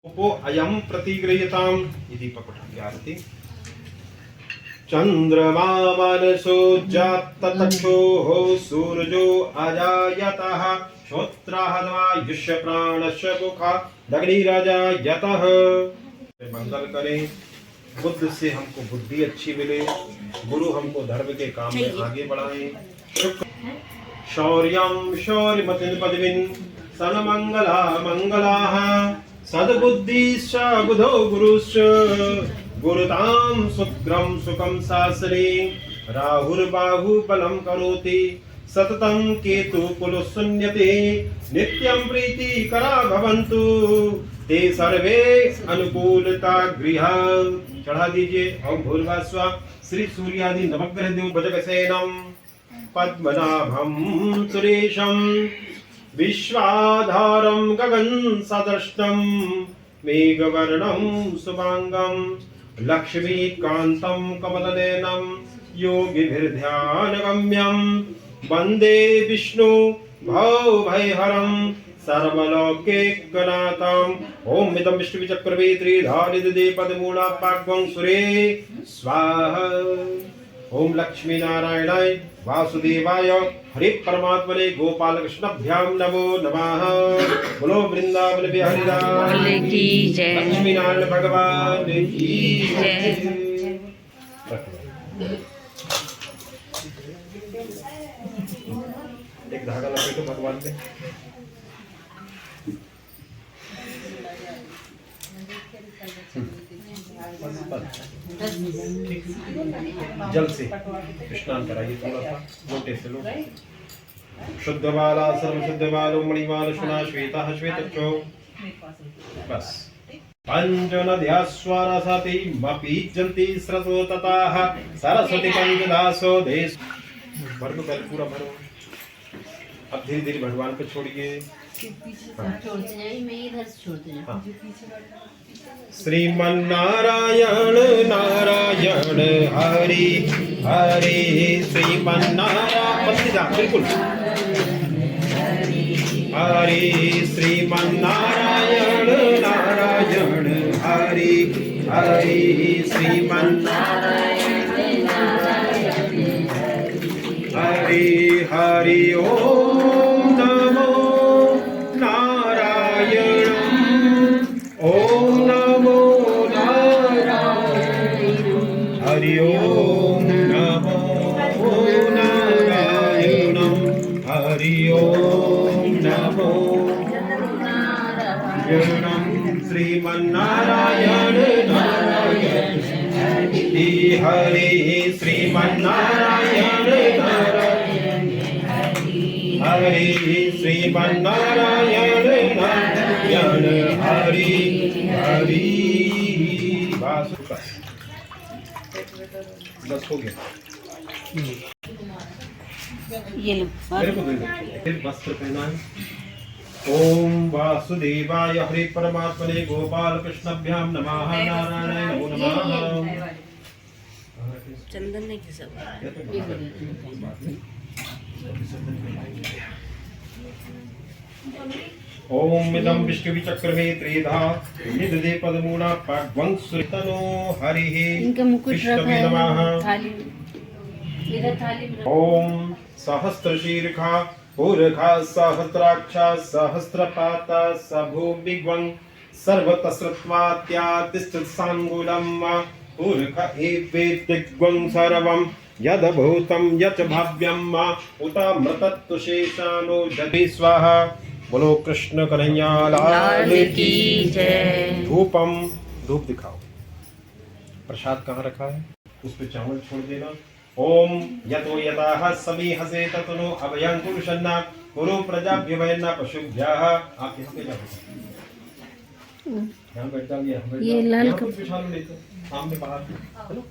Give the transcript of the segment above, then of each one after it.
उपो अयं प्रतिगृह्यताम् इति पठन्ति। चंद्रमा मनसो जाततक्षोः सूर्यो अजायतः श्रोत्राहवायुष्य प्राणस्य मुखादग्निरजायतः। मंगल करें, बुद्ध से हमको बुद्धि अच्छी मिले, गुरु हमको धर्म के काम में आगे बढ़ाएं। शुक्र शौर्यं शौर्यमतिं पदवीं सन्मंगला मंगलाः सद्बुद्धिश्च बुधो गुरुश्च गुरुतां शुक्रं सुखं शास्त्रे राहुर्बाहुबलं करोति सततं केतु कुलशून्यते नित्यं प्रीतिकरा भवन्तु ते सर्वे अनुकूलता गृह। चढ़ा दीजिए। ओम भूर्भुवस्सुः श्री सूर्यादि नवग्रह देव भुजगसेनं पद्मनाभं सुरेशं विश्वाधारं गगन सदृष्टं मेघवर्णं शुभांगं लक्ष्मीकान्तं कमलनयनं योगिभिर्ध्यानगम्यं वन्दे विष्णु भवभयहरं सर्वलोकैकनाथम्। ओम मिदं विष्णुचक्रवे त्रिधारिदे पदमूलापाग्वं सुरे स्वाहा। ओम लक्ष्मी नारायणाय वासुदेवाय हरि परमात्मने गोपाल कृष्णभ्यां नमो नमः। बोलो वृंदावन बिहारी लाल की जय, लक्ष्मी नारायण भगवान की जय। एक धागा लपेटो भगवान पे। जल से स्नान कराइए, थोड़ा सा लोटे से लो। शुद्ध बाला सर्व शुद्ध बालो मणिमाल सुना श्वेता श्वेतक्षो। बस पंच नद्यास्वरसति मपीजन्ति सरसो तताः सरस्वती पंचदासो देश। भर दो, पहले पूरा भरो। अब धीरे धीरे भगवान को छोड़िए। छोड़ते जाइए, मैं इधर से छोड़ते जाऊँ। श्रीमन्नारायण नारायण हरि हरि श्रीमन्नारायण बिल्कुल हरि श्रीमन्नारायण नारायण हरि हरि श्रीमन्नारायण हरि हरि ओम नमो नारायण ओम नमो नारायण हरि ओम नमो नारायण हरि ओम नमो नारायण श्रीमन्नारायण नारायण हरि श्रीमन्नारायण नारायण हरि श्रीमन्नारायण नारायण हरि हरि। बस हो गया। ये लो, मेरे को दे दो। फिर वस्त्र पहना है। ओम वासुदेवाय हरि परमात्मने गोपाल कृष्णभ्यां नमः नारायणाय नमो नमः। चंदन नहीं किसा ओम मिदं विष्णुचक्रमे त्रिधा निदधे पदमूला पाग्वं सुतनो हरिः इनका मुकुट विष्णवे रखा नमः। है थाली में, इधर थाली में रखा। ओम सहस्रशीर्षा पूर्खा सहस्राक्षा सहस्रपाता सभूमिग्वं सर्वतस्रत्वात्यातिष्ठसाङ्गुलं पूर्ख एवेत्तिग्वं सर्वं यद्भूतं यच् भाव्यं उतामृतत्तु शेषानो जति स्वाहा। बोलो कृष्ण कन्हैया लाल की जय। धूपम धूप दिखाओ। प्रसाद कहाँ रखा है? उस पे चावल छोड़ देना। ओम यतो यताः समीहसे ततनो अभयं कुरुषन्ना कुरु प्रजाभ्यो वयन्ना पशुभ्यः। आप यहाँ पे जाओ, यहाँ बैठ जाइए। ये लाल यहाँ पे बिछा लो, नहीं तो सामने बाहर। चलो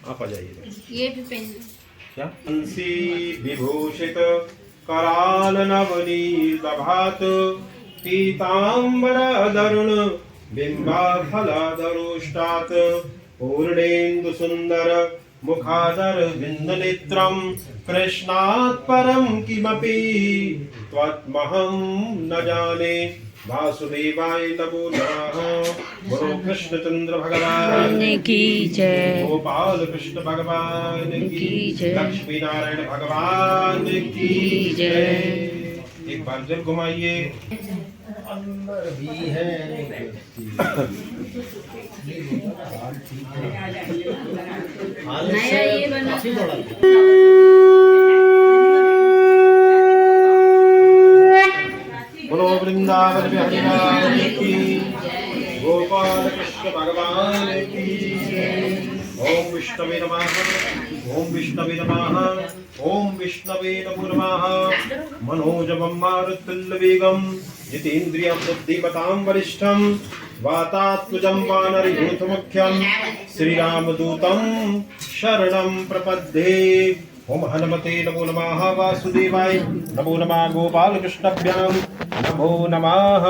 आप आ जाइए। ये भी पहन क्या अंसी विभूषित कराल नवनीतभात पीताम्बरधरुण बिम्बाफलधरोष्टात् पूर्णेन्दु सुन्दर मुखादर बिन्दनेत्रं कृष्णात् परं किमपि त्वत्महं न जाने वासुदेवाय नमो नमः। बोलो कृष्णचंद्र भगवान की जय। गोपाल कृष्ण भगवान की जय। लक्ष्मी नारायण भगवान की जय। एक बार जल घुमाइए। अंदर भी है नया ये बना बोलो वृंदावन बिहारी लाल की, गोपाल कृष्ण भगवान की। ओम विष्णवे नमः, ओम विष्णवे नमः, ओम विष्णवे नमो नमः। मनोजवं मारुततुल्यवेगं जितेन्द्रियं बुद्धिमतां वरिष्ठं वातात्मजं वानरयूथमुख्यं श्रीरामदूतं शरणं प्रपद्ये। ओम हनुमते नमो नमः। वासुदेवाय नमो नमः। गोपाल कृष्णभ्यां नमो नमः।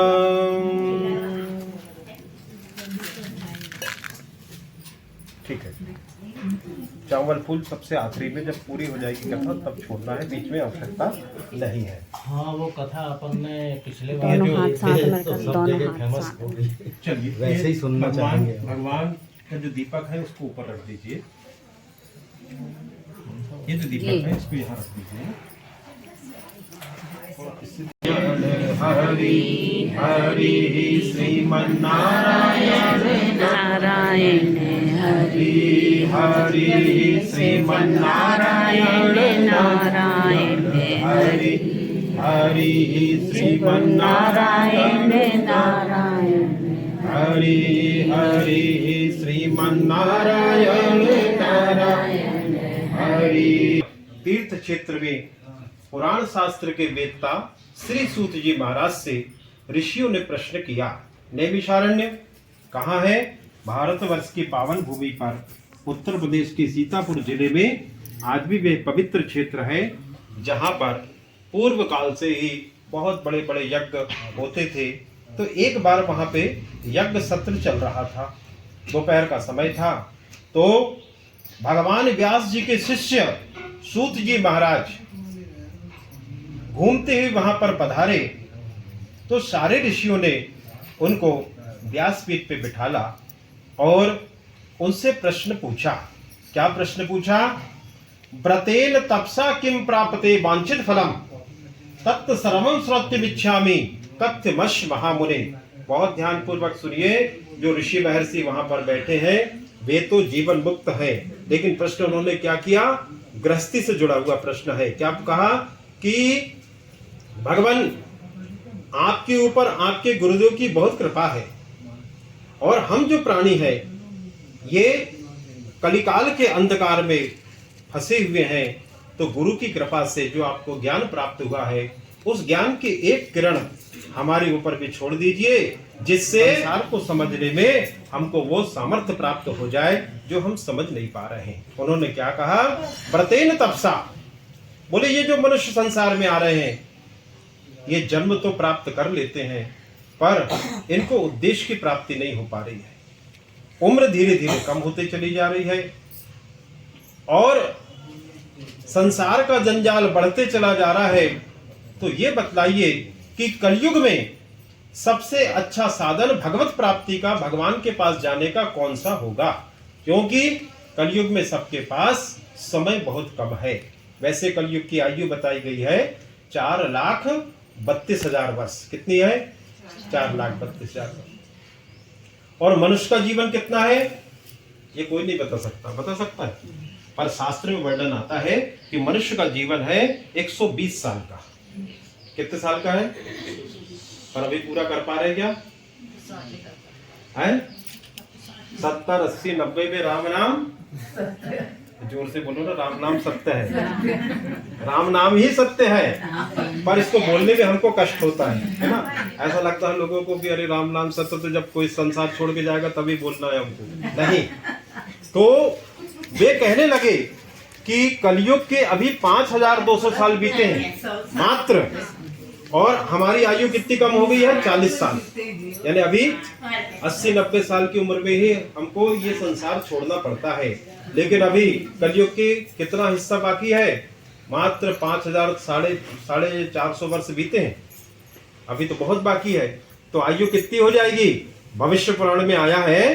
ठीक है। चावल फूल सबसे आखिरी में जब पूरी हो जाएगी कथा तब छोड़ना है, बीच में आवश्यकता नहीं है। हाँ, वो कथा अपन ने पिछले बार दोनों जो हाथ साथ थे, में तो कर, सब दोनों जगह हाथ फेमस साथ। हो गई। चलिए वैसे ही सुनना चाहेंगे। भगवान का जो दीपक है उसको ऊपर रख दीजिए। ये जो दीपक है इसको यहाँ रख दीजिए। हरि हरि श्रीमन्नारायण नारायण हरि हरि श्रीमन्नारायण नारायण हरि हरि नारायण श्रीमन्नारायण नारायण हरि हरि श्रीमन्नारायण नारायण हरि। तीर्थ क्षेत्र में पुराण शास्त्र के वेदता श्री सूत जी महाराज से ऋषियों ने प्रश्न किया। नैमिषारण्य कहाँ है? भारतवर्ष की पावन भूमि पर उत्तर प्रदेश के सीतापुर जिले में आज भी वे पवित्र क्षेत्र है जहाँ पर पूर्व काल से ही बहुत बड़े बड़े यज्ञ होते थे। तो एक बार वहाँ पे यज्ञ सत्र चल रहा था, दोपहर का समय था। तो भगवान व्यास जी के शिष्य सूत जी महाराज घूमते हुए वहां पर पधारे। तो सारे ऋषियों ने उनको व्यासपीठ पे बिठाला और उनसे प्रश्न पूछा। क्या प्रश्न पूछा? व्रतेन तपसा किम प्राप्ते वांछित फलम तत्त सर्वं श्रोत्यमिच्छामि कथ्यमश महामुने। बहुत ध्यान पूर्वक सुनिए। जो ऋषि महर्षि वहां पर बैठे हैं वे तो जीवन मुक्त है, लेकिन प्रश्न उन्होंने क्या किया? गृहस्थी से जुड़ा हुआ प्रश्न है। क्या कहा कि भगवान आपके ऊपर आपके गुरुदेव की बहुत कृपा है और हम जो प्राणी हैं ये कलिकाल के अंधकार में फंसे हुए हैं। तो गुरु की कृपा से जो आपको ज्ञान प्राप्त हुआ है उस ज्ञान की एक किरण हमारे ऊपर भी छोड़ दीजिए, जिससे संसार को समझने में हमको वो सामर्थ्य प्राप्त हो जाए जो हम समझ नहीं पा रहे हैं। उन्होंने क्या कहा? व्रतेन तपसा। बोले ये जो मनुष्य संसार में आ रहे हैं ये जन्म तो प्राप्त कर लेते हैं पर इनको उद्देश्य की प्राप्ति नहीं हो पा रही है। उम्र धीरे धीरे कम होते चली जा रही है और संसार का जंजाल बढ़ते चला जा रहा है। तो ये बतलाइए कि कलयुग में सबसे अच्छा साधन भगवत प्राप्ति का, भगवान के पास जाने का कौन सा होगा? क्योंकि कलयुग में सबके पास समय बहुत कम है। वैसे कलयुग की आयु बताई गई है 4,32,000 वर्ष। कितनी है? 4,32,000 वर्ष। और मनुष्य का जीवन कितना है ये कोई नहीं बता सकता। बता सकता है? पर शास्त्र में वर्णन आता है कि मनुष्य का जीवन है 120 साल का। कितने साल का है? पर अभी पूरा कर पा रहे क्या? है 70, 80, 90 में राम नाम, जोर से बोलो ना, राम नाम सत्य है। राम नाम ही सत्य है, पर इसको बोलने में हमको कष्ट होता है ना। ऐसा लगता है लोगों को कि अरे राम नाम सत्य तो जब कोई संसार छोड़ के जाएगा तभी बोलना है हमको। नहीं, तो वे कहने लगे कि कलयुग के अभी 5,200 साल बीते हैं मात्र, और हमारी आयु कितनी कम हो गई है? 40 साल। यानी अभी 80-90 साल की उम्र में ही हमको ये संसार छोड़ना पड़ता है। लेकिन अभी कलयुग के कितना हिस्सा बाकी है? मात्र 5,000 साढ़े 450 वर्ष बीते हैं। अभी तो बहुत बाकी है। तो आयु कितनी हो जाएगी? भविष्य पुराण में आया है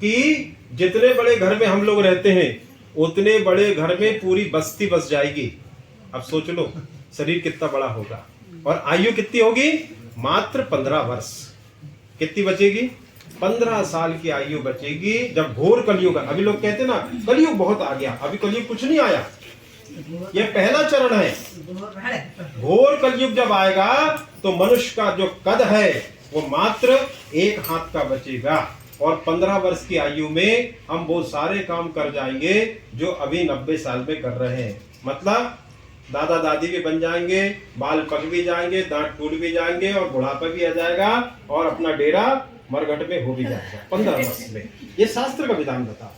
कि जितने बड़े घर में हम लोग रहते हैं उतने बड़े घर में पूरी बस्ती बस जाएगी। अब सोच लो शरीर कितना बड़ा होगा, और आयु कितनी होगी? मात्र 15 वर्ष। कितनी बचेगी? 15 साल की आयु बचेगी। जब घोर कलयुग, अभी लोग कहते हैं ना कलयुग बहुत आ गया, अभी कलयुग कुछ नहीं आया, ये पहला चरण है। घोर कलयुग जब आएगा तो मनुष्य का जो कद है वो मात्र 1 हाथ का बचेगा, और 15 वर्ष की आयु में हम वो सारे काम कर जाएंगे जो अभी 90 साल में कर रहे हैं। मतलब दादा दादी भी बन जाएंगे, बाल पक भी जाएंगे, दांत टूट भी जाएंगे, और बुढ़ापा भी आ जाएगा, और अपना डेरा मरघट में हो भी जाएगा 15 वर्ष में। ये शास्त्र का विधान बता।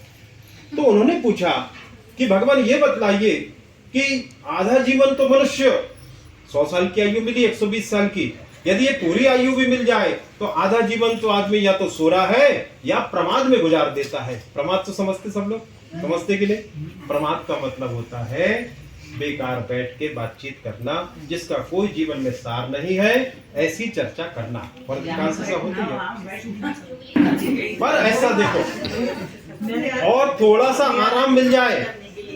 तो उन्होंने पूछा कि भगवान ये बतलाइए कि आधा जीवन तो मनुष्य 100 साल की आयु मिली, 120 साल की, यदि ये पूरी आयु भी मिल जाए तो आधा जीवन तो आदमी या तो सो रहा है या प्रमाद में गुजार देता है। प्रमाद तो समझते सब लोग, समझते कि नहीं? प्रमाद का मतलब होता है बेकार बैठ के बातचीत करना, जिसका कोई जीवन में सार नहीं है, ऐसी चर्चा करना। और अधिकांश ऐसा होती है। पर ऐसा देखो, और थोड़ा सा आराम मिल जाए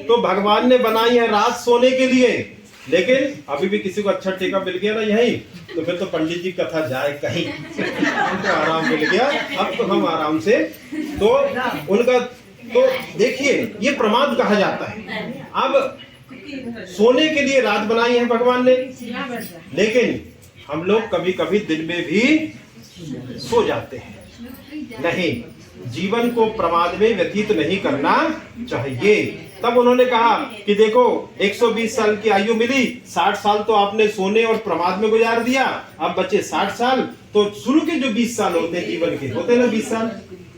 तो भगवान ने बनाई है रात सोने के लिए, लेकिन अभी भी किसी को अच्छा टेका मिल गया ना यहीं, तो फिर तो पंडित जी कथा जाए कहीं, उनको आराम मिल गया, अब तो हम आराम से, तो उनका तो देखिए ये प्रमाद कहा जाता है। अब सोने के लिए रात बनाई है भगवान ने, लेकिन हम लोग कभी कभी दिन में भी सो जाते हैं। नहीं, जीवन को प्रमाद में व्यतीत नहीं करना चाहिए। तब उन्होंने कहा कि देखो 120 साल की आयु मिली, 60 साल तो आपने सोने और प्रमाद में गुजार दिया, अब बचे 60 साल, तो शुरू के जो 20 साल होते हैं जीवन के, होते हैं ना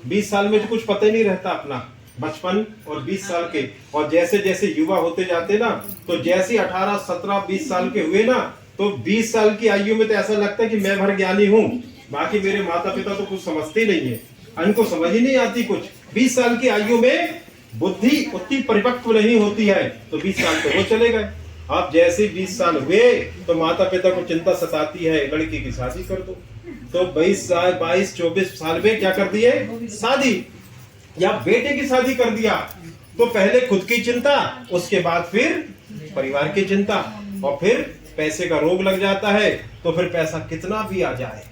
20 साल में तो कुछ पता ही नहीं रहता अपना, बचपन और 20 साल के, और जैसे जैसे युवा होते जाते ना, तो जैसे 18, 17, 20 साल के हुए ना, तो 20 साल की आयु में तो ऐसा लगता है कि मैं भर ज्ञानी हूँ, बाकी मेरे माता पिता तो कुछ समझते ही नहीं है, उनको समझ ही नहीं आती कुछ। 20 साल की आयु में बुद्धि उतनी परिपक्व नहीं होती है, तो 20 साल तो वो चले गए। अब जैसे 20 साल हुए तो माता पिता को चिंता सताती है, लड़की की शादी कर दो, तो 22, 24 साल में क्या कर दिए? शादी, या बेटे की शादी कर दिया। तो पहले खुद की चिंता, उसके बाद फिर परिवार की चिंता, और फिर पैसे का रोग लग जाता है, तो फिर पैसा कितना भी आ जाए,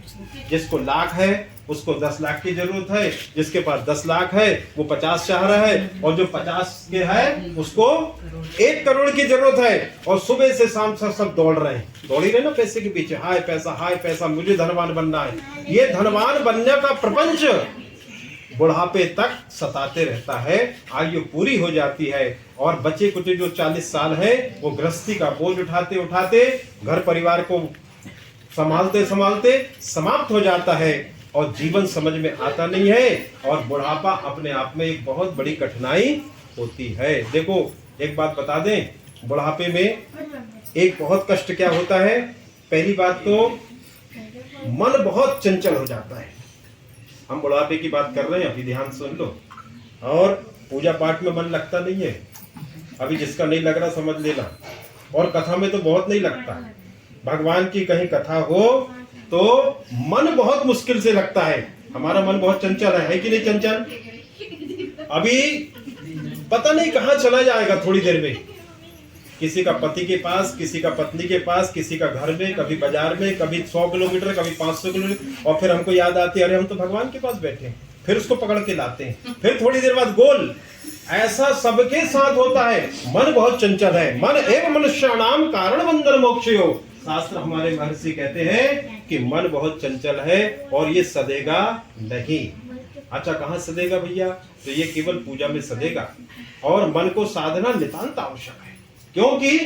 जिसको लाख है उसको 10 लाख की जरूरत है, जिसके पास 10 लाख है वो 50 चाह रहा है, और जो 50 के है उसको 1 करोड़ की जरूरत है, और सुबह से शाम तक सब दौड़ रहे हैं, दौड़ ही रहे ना पैसे के पीछे, हाय पैसा, मुझे धनवान बनना है। ये धनवान बनने का प्रपंच बुढ़ापे तक सताते रहता है। आयु पूरी हो जाती है और बचे कुछ जो 40 साल है वो गृहस्थी का बोझ उठाते उठाते घर परिवार को संभालते संभालते समाप्त हो जाता है, और जीवन समझ में आता नहीं है, और बुढ़ापा अपने आप में एक बहुत बड़ी कठिनाई होती है। देखो एक बात बता दें, बुढ़ापे में एक बहुत कष्ट क्या होता है? पहली बात तो मन बहुत चंचल हो जाता है। हम बुढ़ापे की बात कर रहे हैं, अभी ध्यान सुन लो। और पूजा पाठ में मन लगता नहीं है, अभी जिसका नहीं लग रहा समझ लेना, और कथा में तो बहुत नहीं लगता। भगवान की कहीं कथा हो तो मन बहुत मुश्किल से लगता है। हमारा मन बहुत चंचल है कि नहीं चंचल? अभी पता नहीं कहाँ चला जाएगा थोड़ी देर में, किसी का पति के पास, किसी का पत्नी के पास, किसी का घर में, कभी बाजार में, कभी 100 किलोमीटर, कभी 500 किलोमीटर, और फिर हमको याद आती है अरे हम तो भगवान के पास बैठे हैं, फिर उसको पकड़ के लाते हैं, फिर थोड़ी देर बाद गोल। ऐसा सबके साथ होता है, मन बहुत चंचल है। मन एवं मनुष्याणाम कारण बंधन मोक्षयो, शास्त्र हमारे महर्षि कहते हैं कि मन बहुत चंचल है और ये सदेगा नहीं। अच्छा कहाँ सदेगा भैया? तो ये केवल पूजा में सदेगा, और मन को साधना नितांत आवश्यक है, क्योंकि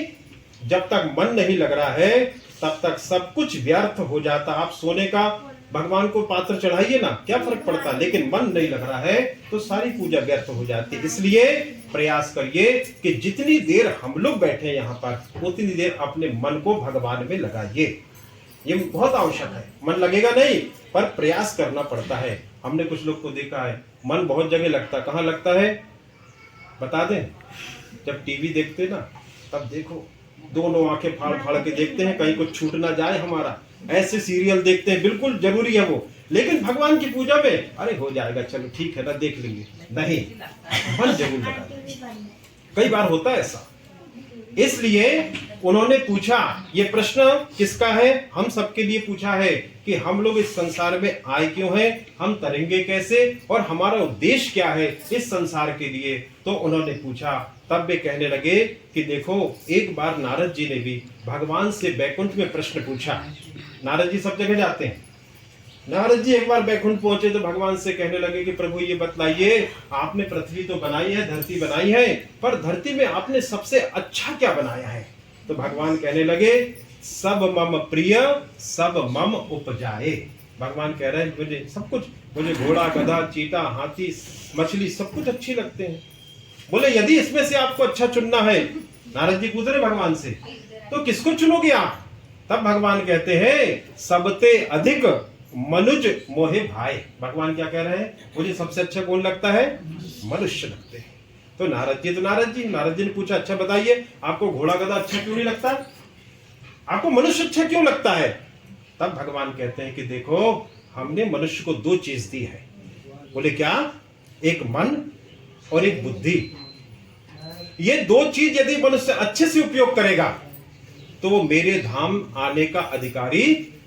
जब तक मन नहीं लग रहा है तब तक सब कुछ व्यर्थ हो जाता। आप सोने का भगवान को पात्र चढ़ाइए ना, क्या फर्क पड़ता, लेकिन मन नहीं लग रहा है तो सारी पूजा व्यर्थ हो जाती है। इसलिए प्रयास करिए कि जितनी देर हम लोग बैठे यहाँ पर उतनी देर अपने मन को भगवान में लगाइए, ये बहुत आवश्यक है। मन लगेगा नहीं, पर प्रयास करना पड़ता है। हमने कुछ लोग को देखा है मन बहुत जगह लगता, कहाँ लगता है बता दें? जब टीवी देखते ना, तब देखो दोनों आंखें फाड़ फाड़ के देखते हैं कहीं कुछ छूट ना जाए हमारा, ऐसे सीरियल देखते हैं, बिल्कुल जरूरी है वो, लेकिन भगवान की पूजा में अरे हो जाएगा, चलो ठीक है ना, देख लेंगे, नहीं, मन जरूर लगा दें। कई बार होता है ऐसा। इसलिए उन्होंने पूछा, ये प्रश्न किसका है? हम सबके लिए पूछा है कि हम लोग इस संसार में आए क्यों हैं, हम तरेंगे कैसे, और हमारा उद्देश्य क्या है इस संसार के लिए। तो उन्होंने पूछा, तब वे कहने लगे कि देखो, एक बार नारद जी ने भी भगवान से बैकुंठ में प्रश्न पूछा। नारद जी सब जगह जाते हैं। नारद जी एक बार बैकुंठ पहुंचे तो भगवान से कहने लगे कि प्रभु ये बतलाइए, आपने पृथ्वी तो बनाई है, धरती बनाई है, पर धरती में आपने सबसे अच्छा क्या बनाया है? तो भगवान कहने लगे, सब मम प्रिय सब मम उपजाए। भगवान कह रहे हैं मुझे सब कुछ, मुझे घोड़ा, गधा, चीता, हाथी, मछली सब कुछ अच्छी लगते हैं। बोले यदि इसमें से आपको अच्छा चुनना है, नारद जी पूछ रहे भगवान से, तो किसको चुनोगे आप? तब भगवान कहते हैं, सबते अधिक मनुज मोहे भाई। भगवान क्या कह रहे हैं? मुझे सबसे अच्छा कौन लगता है? मनुष्य लगते हैं। तो नारद जी ने पूछा, अच्छा बताइए, आपको घोड़ा गधा अच्छा क्यों नहीं लगता, आपको मनुष्य अच्छा क्यों लगता है? तब भगवान कहते हैं कि देखो, हमने मनुष्य को दो चीज दी है। बोले क्या? एक मन और एक बुद्धि। ये दो चीज यदि मनुष्य अच्छे से उपयोग करेगा तो वो मेरे धाम आने का अधिकारी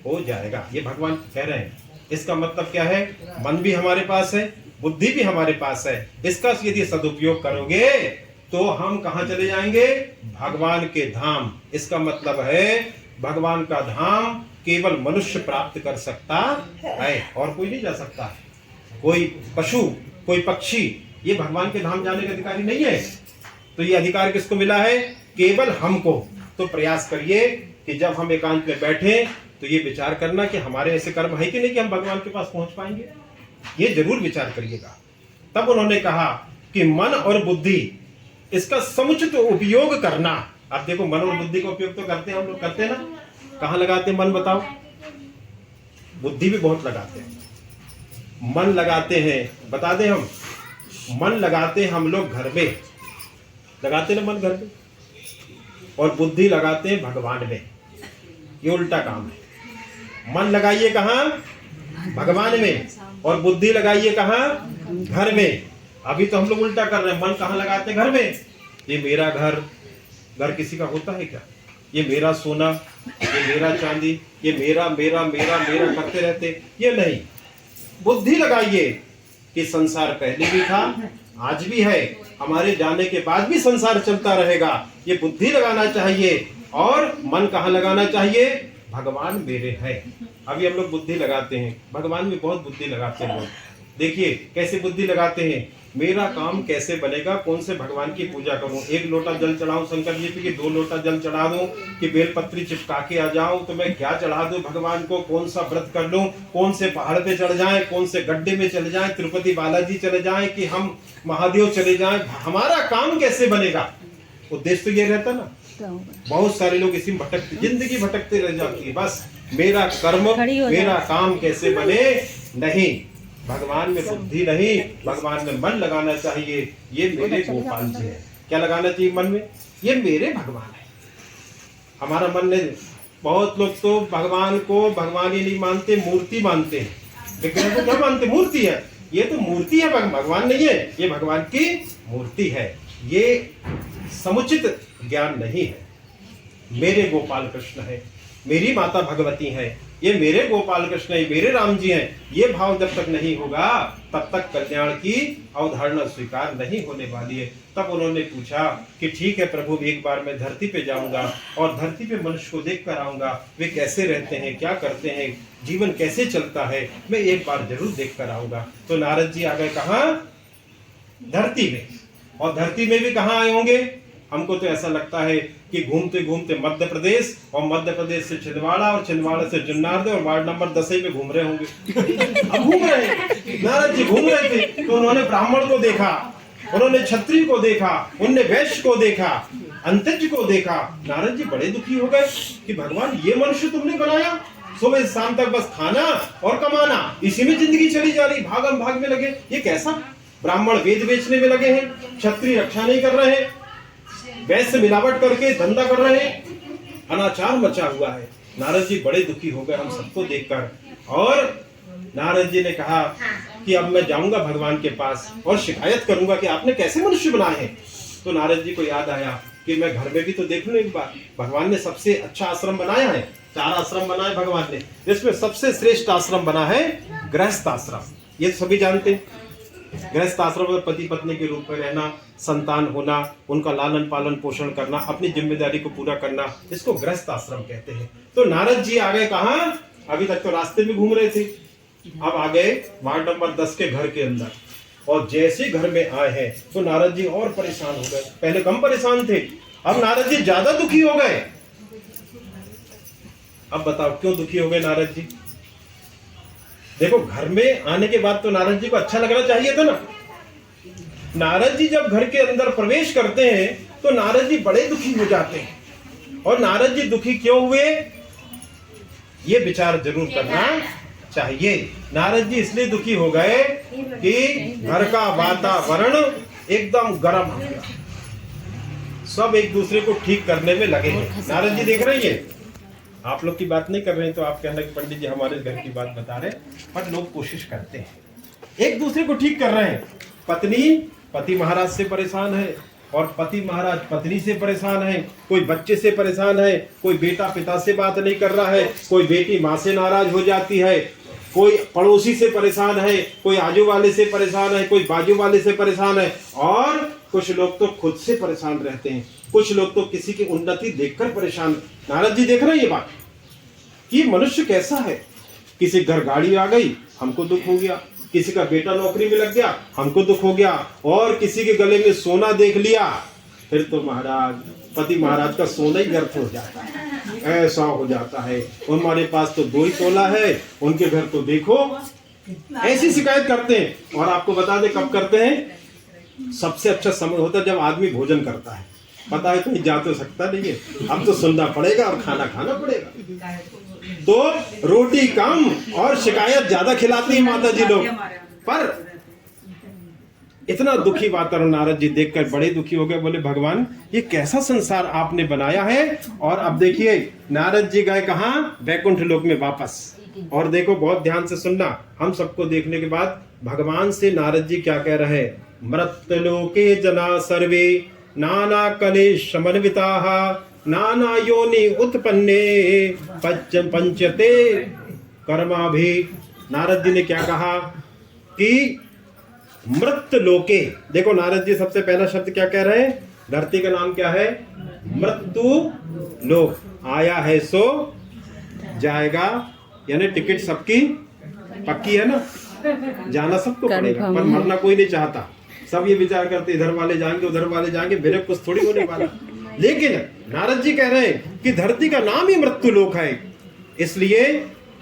हो जाएगा। ये भगवान कह रहे हैं। इसका मतलब क्या है? मन भी हमारे पास है, बुद्धि भी हमारे पास है। इसका यदि सदुपयोग करोगे तो हम कहां चले जाएंगे? भगवान के धाम। इसका मतलब है भगवान का धाम केवल मनुष्य प्राप्त कर सकता है और कोई नहीं जा सकता। कोई पशु, कोई पक्षी ये भगवान के धाम जाने का अधिकारी नहीं है। तो ये अधिकार किसको मिला है? केवल हमको। तो प्रयास करिए कि जब हम एकांत में बैठे तो ये विचार करना कि हमारे ऐसे कर्म है कि नहीं कि हम भगवान के पास पहुंच पाएंगे। ये जरूर विचार करिएगा। तब उन्होंने कहा कि मन और बुद्धि, इसका समुचित उपयोग करना। आप देखो, मन और बुद्धि का उपयोग तो करते हैं हम लोग, करते हैं ना? कहां लगाते हैं मन बताओ? बुद्धि भी बहुत लगाते हैं। मन लगाते हैं, बता दें हम, मन लगाते हैं हम लोग घर में, लगाते ना मन घर में, और बुद्धि लगाते हैं भगवान में। ये उल्टा काम है। मन लगाइए कहां? भगवान में, और बुद्धि लगाइए कहां? घर में। अभी तो हम लोग उल्टा कर रहे हैं। मन कहां लगाते हैं? घर में। ये मेरा घर, घर किसी का होता है क्या? ये मेरा सोना, ये मेरा चांदी, ये मेरा मेरा मेरा मेरा करते रहते, ये नहीं। बुद्धि लगाइए कि संसार पहले भी था, आज भी है, हमारे जाने के बाद भी संसार चलता रहेगा। ये बुद्धि लगाना चाहिए। और मन कहाँ लगाना चाहिए? भगवान मेरे है। अभी हम लोग बुद्धि लगाते हैं, भगवान में बहुत बुद्धि लगाते हैं लोग। देखिए कैसे बुद्धि लगाते हैं, मेरा काम कैसे बनेगा, कौन से भगवान की पूजा करूं, 1 लोटा जल चढ़ाऊं शंकर जी की, 2 लोटा जल चढ़ा दूं कि बेलपत्री चिपका के आ जाऊं, तो मैं क्या चढ़ा दूं भगवान को, कौन सा व्रत कर लूं, कौन से पहाड़ पे चढ़ जाएं, कौन से गड्ढे में चले जाएं, तिरुपति बालाजी चले जाएं कि हम महादेव चले जाएं, हमारा काम कैसे बनेगा? उद्देश्य तो ये रहता ना। बहुत सारे लोग इसी में भटकते, जिंदगी भटकते रह जाती है। बस मेरा कर्म, मेरा काम कैसे बने, नहीं, भगवान में बुद्धि नहीं, भगवान में मन लगाना चाहिए। ये मेरे गोपाल जी है। क्या लगाना चाहिए मन में? ये मेरे भगवान है। हमारा मन नहीं। बहुत लोग तो भगवान को भगवान ही नहीं मानते, मूर्ति मानते हैं। विग्रह को क्या मानते? मूर्ति है। ये तो मूर्ति है, भगवान नहीं है, ये भगवान की मूर्ति है। ये समुचित ज्ञान नहीं है। मेरे गोपाल कृष्ण है, मेरी माता भगवती है, ये मेरे गोपाल कृष्ण है, मेरे राम जी हैं। ये भाव जब तक नहीं होगा तब तक कल्याण की अवधारणा स्वीकार नहीं होने वाली है। तब उन्होंने पूछा कि ठीक है प्रभु, एक बार मैं धरती पे जाऊंगा और धरती पे मनुष्य को देख कर आऊंगा, वे कैसे रहते हैं, क्या करते हैं, जीवन कैसे चलता है, मैं एक बार जरूर देख कर आऊंगा। तो नारद जी आ गए कहाँ? धरती में। और धरती में भी कहाँ आए होंगे? हमको तो ऐसा लगता है कि घूमते घूमते मध्य प्रदेश, और मध्य प्रदेश से छिंदवाड़ा, और छिंदवाड़ा से जुन्नारदेव, और वार्ड नंबर 10 में घूम रहे होंगे। अब घूम रहे हैं, नारद जी घूम रहे थे तो उन्होंने ब्राह्मण को देखा, उन्होंने क्षत्रिय को देखा, उन्होंने वैश्य को देखा, अंतज को देखा। नारद जी बड़े दुखी हो गए कि भगवान ये मनुष्य तुमने बनाया, सुबह शाम तक बस खाना और कमाना, इसी में जिंदगी चली जा रही, भागम भाग में लगे। ये कैसा? ब्राह्मण वेद बेचने में लगे हैं, क्षत्रिय रक्षा नहीं कर रहे हैं, वैश्य मिलावट करके धंधा कर रहे हैं, अनाचार मचा हुआ है। नारद जी बड़े दुखी हो गए हम सबको देखकर, और नारद जी ने कहा कि अब मैं जाऊंगा भगवान के पास और शिकायत करूंगा कि आपने कैसे मनुष्य बनाए हैं। तो नारद जी को याद आया कि मैं घर में भी तो देख लूं एक बार, भगवान ने सबसे अच्छा आश्रम बनाया है, 4 आश्रम बनाए भगवान ने, इसमें सबसे श्रेष्ठ आश्रम बना है गृहस्थ आश्रम। ये सभी जानते हैं, गृहस्थ आश्रम में पति पत्नी के रूप में रहना, संतान होना, उनका लालन पालन पोषण करना, अपनी जिम्मेदारी को पूरा करना, इसको गृहस्थ आश्रम कहते हैं। तो नारद जी आ गए कहाँ, अभी तक तो रास्ते में घूम रहे थे, अब आ गए वार्ड नंबर 10 के घर के अंदर, और जैसे घर में आए हैं तो नारद जी और परेशान हो गए। पहले कम परेशान थे, अब नारद जी ज्यादा दुखी हो गए। अब बताओ क्यों दुखी हो गए नारद जी? देखो, घर में आने के बाद तो नारद जी को अच्छा लगना चाहिए था ना। नारद जी जब घर के अंदर प्रवेश करते हैं तो नारद जी बड़े दुखी हो जाते हैं। और नारद जी दुखी क्यों हुए, ये विचार जरूर करना चाहिए। नारद जी इसलिए दुखी हो गए कि घर का वातावरण एकदम गर्म हो गया, सब एक दूसरे को ठीक करने में लगे हैं। नारद जी देख रहे हैं, आप लोग की बात नहीं कर रहे हैं तो आप कहना कि पंडित जी हमारे घर की बात बता रहे, पर लोग कोशिश करते हैं, एक दूसरे को ठीक कर रहे हैं। पत्नी पति महाराज से परेशान है, और पति महाराज पत्नी से परेशान है, कोई बच्चे से परेशान है, कोई बेटा पिता से बात नहीं कर रहा है, कोई बेटी माँ से नाराज हो जाती है, कोई पड़ोसी से परेशान है, कोई आजू वाले से परेशान है, कोई बाजू वाले से परेशान है, और कुछ लोग तो खुद से परेशान रहते हैं, कुछ लोग तो किसी की उन्नति देखकर परेशान। नारद जी देख रहे हैं ये बात कि मनुष्य कैसा है, किसी घर गाड़ी आ गई हमको दुख हो गया, किसी का बेटा नौकरी में लग गया हमको दुख हो गया, और किसी के गले में सोना देख लिया फिर तो महाराज पति महाराज का सोना ही व्यर्थ हो जाता है, ऐसा हो जाता है। हमारे पास तो 2 ही तोला है, उनके घर तो देखो, ऐसी शिकायत करते हैं। और आपको बता दें कब करते हैं, सबसे अच्छा समय होता है जब आदमी भोजन करता है, पता है कहीं जा तो सकता नहीं है, अब तो सुनना पड़ेगा और खाना खाना पड़ेगा, तो रोटी कम और शिकायत ज्यादा खिलाती है माता जी लोग। पर इतना दुखी वातावरण नारद जी देखकर बड़े दुखी हो गए, बोले भगवान ये कैसा संसार आपने बनाया है। और अब देखिए नारद जी गए कहाँ, वैकुंठ लोक में वापस। और देखो बहुत ध्यान से सुनना, हम सबको देखने के बाद भगवान से नारद जी क्या कह रहे हैं, मृत्युलोके जना सर्वे नाना कलेश समन्विताः नाना योनि उत्पन्ने पंचते कर्माभि। नारद जी ने क्या कहा कि मृत लोके, देखो नारद जी सबसे पहला शब्द क्या कह रहे हैं, धरती का नाम क्या है, मृत्यु लोक, आया है सो जाएगा, यानी टिकट सबकी पक्की है ना, जाना सबको पड़ेगा, पर मरना कोई नहीं चाहता। सब ये विचार करते इधर वाले जाएंगे उधर वाले जाएंगे, मेरे कुछ थोड़ी होने वाला। लेकिन नारद जी कह रहे हैं कि धरती का नाम ही मृत्यु लोक है, इसलिए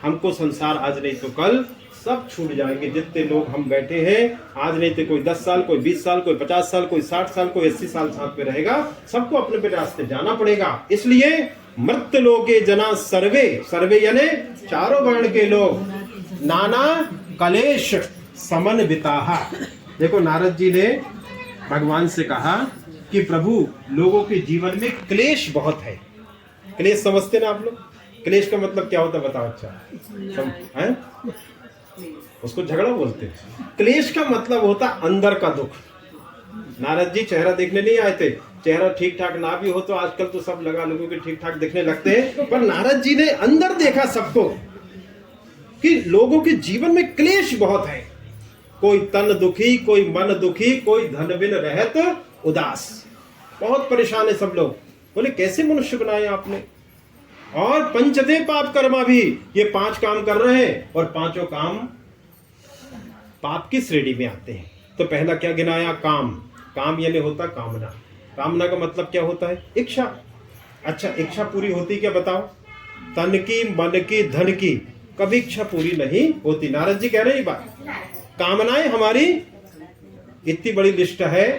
हमको संसार आज नहीं तो कल सब छूट जाएंगे। जितने लोग हम बैठे हैं आज नहीं तो कोई 10 साल, कोई 20 साल, कोई 50 साल, कोई 60 साल, कोई 80 साल साथ में रहेगा, सबको अपने अपने रास्ते जाना पड़ेगा। इसलिए मृत्यु लोके जना सर्वे, सर्वे यानी चारों वर्ण के लोग, नाना कलेश समन्विताः। देखो नारद जी ने भगवान से कहा कि प्रभु लोगों के जीवन में क्लेश बहुत है। क्लेश समझते ना आप लोग, क्लेश का मतलब क्या होता है बताओ? अच्छा है, उसको झगड़ा बोलते हैं। क्लेश का मतलब होता अंदर का दुख। नारद जी चेहरा देखने नहीं आए थे, चेहरा ठीक ठाक ना भी हो तो आजकल तो सब लगा लोगों के ठीक ठाक दिखने लगते हैं, पर नारद जी ने अंदर देखा सबको कि लोगों के जीवन में क्लेश बहुत है। कोई तन दुखी, कोई मन दुखी, कोई धन बिन रहत उदास, बहुत परेशान है सब लोग। बोले कैसे मनुष्य बनाए आपने? और पंचदे पाप कर्मा भी, ये 5 काम कर रहे हैं और 5 काम पाप की श्रेणी में आते हैं। तो पहला क्या गिनाया, काम। काम यानी होता कामना। कामना का मतलब क्या होता है, इच्छा। अच्छा इच्छा पूरी होती क्या बताओ? तन की, मन की, धन की, कभी इच्छा पूरी नहीं होती। नारद जी कह रहे हैं बात, कामनाएं हमारी इतनी बड़ी लिस्ट है